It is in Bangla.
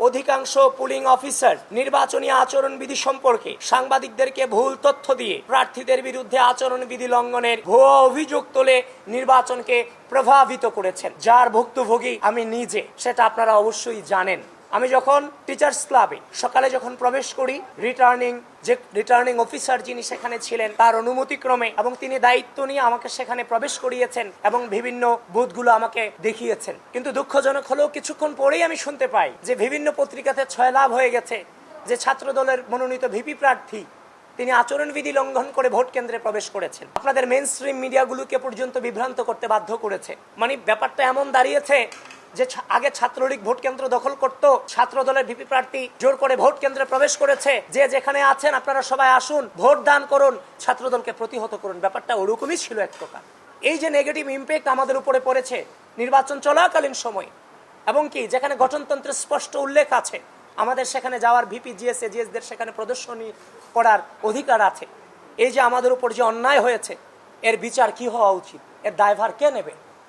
অধিকাংশ পুলিং অফিসার নির্বাচনী আচরণবিধি সম্পর্কে সাংবাদিকদেরকে ভুল তথ্য দিয়ে প্রার্থীদের বিরুদ্ধে আচরণবিধি লঙ্ঘনের ভুয়া অভিযোগ তুলে নির্বাচনকে প্রভাবিত করেছেন, যার ভুক্তভোগী আমি নিজে, সেটা আপনারা অবশ্যই জানেন। আমি যখন টিচার্স ক্লাবে সকালে যখন প্রবেশ করি, রিটার্নিং অফিসার যিনি সেখানে ছিলেন তার অনুমতিক্রমে এবং তিনি দায়িত্ব নিয়ে আমাকে সেখানে প্রবেশ করিয়েছেন এবং বিভিন্ন বুথগুলো আমাকে দেখিয়েছেন। কিন্তু দুঃখজনক হলেও কিছুক্ষণ পরেই আমি শুনতে পাই যে বিভিন্ন পত্রিকাতে ছয়লাভ হয়ে গেছে যে ছাত্র দলের মনোনীত ভিপি প্রার্থী তিনি আচরণবিধি লঙ্ঘন করে ভোট কেন্দ্রে প্রবেশ করেছেন। আপনাদের মেইন স্ট্রিম মিডিয়াগুলোকে পর্যন্ত বিভ্রান্ত করতে বাধ্য করেছে। মানে ব্যাপারটা এমন দাঁড়িয়েছে যে আগে ছাত্রলীগ ভোট কেন্দ্র দখল করত, ছাত্র দলের ভিপি প্রার্থী জোর করে ভোট কেন্দ্রে প্রবেশ করেছে, যে যেখানে আছেন আপনারা সবাই আসুন, ভোট দান করুন, ছাত্র দলকে প্রতিহত করুন। ব্যাপারটা ওরকমই ছিল এক প্রকার। এই যে নেগেটিভ ইম্প্যাক্ট আমাদের উপরে পড়েছে নির্বাচন চলাকালীন সময়, এবং কি যেখানে গঠনতন্ত্রের স্পষ্ট উল্লেখ আছে আমাদের সেখানে যাওয়ার, ভিপি জিএসদের সেখানে প্রদর্শনী করার অধিকার আছে, এই যে আমাদের উপর যে অন্যায় হয়েছে এর বিচার কি হওয়া উচিত, এর দায়ভার কে নেবে?